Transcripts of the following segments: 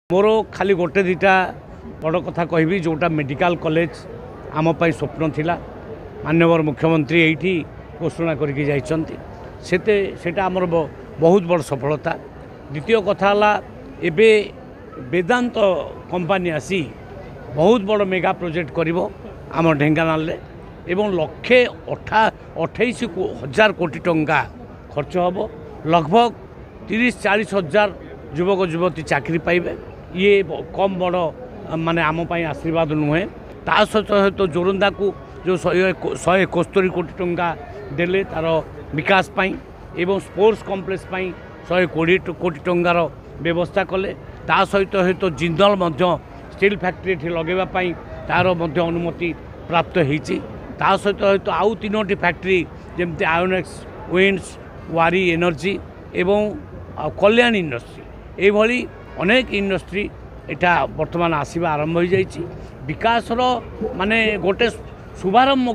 मोर खाली गोटे दीटा बड़ कथा कहबी जोटा मेडिकल कॉलेज आम स्वप्न थिला माननीय मुख्यमंत्री यही घोषणा करके जाइछन्ति आमर बहुत बड़ सफलता। द्वितीय कथा एबे वेदांत कंपनी आसी बहुत बड़ मेगा प्रोजेक्ट करिवो आम ढेंकानाल एवं लक्षे 28,000 कोटी टंका खर्च हम लगभग 30-40 हजार युवक युवती चाकरी पाइबे। ये कम बड़ माने आम आशीर्वाद नुहे। ता सहित जोरंदा को जो 171 कोटी टंका देले तार विकास पाई एवं स्पोर्ट्स कॉम्प्लेक्स पाई 120 कोटी टंकार व्यवस्था कले। ता सहित जिंदल स्टील फैक्ट्री लगेवा पाई तार अनुमति प्राप्त होती। ता सहित आउ 3टी फैक्ट्री जमती आयोनेक्स विंड्स वारी एनर्जी एवं कल्याण इंडस्ट्री ये अनेक इंडस्ट्री एटा वर्तमान आसवा आरंभ हो जाइए। विकास माने गोटे शुभारंभ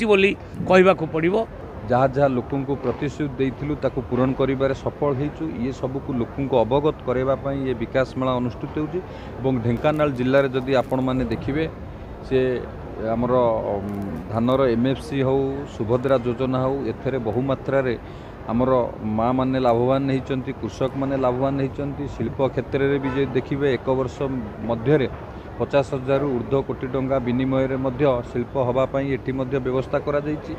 होली कहवाक पड़ो। जहाँ जहाँ लोकों को प्रतिश्रुति देइथिलु ताकू पूरण करिबारे सफल होइछु। ये सब को लोकों को अवगत करबा ये विकास मेला अनुष्ठित होउछि। एवं ढेंकानाल जिल्ला रे जदि आपण माने देखिबे से आमर धानर एमएफसी हो सुभद्रा योजना हो एथरे बहु मात्रा रे आमर माँ मैंने लाभवान होती, कृषक मैंने लाभवान होती। शिल्प क्षेत्र में भी देखिए एक वर्ष मध्य 50,000 ऊर्ध्व कोटी टंका विनिमय शिल्प हवापाई एटी व्यवस्था करा जाइछि।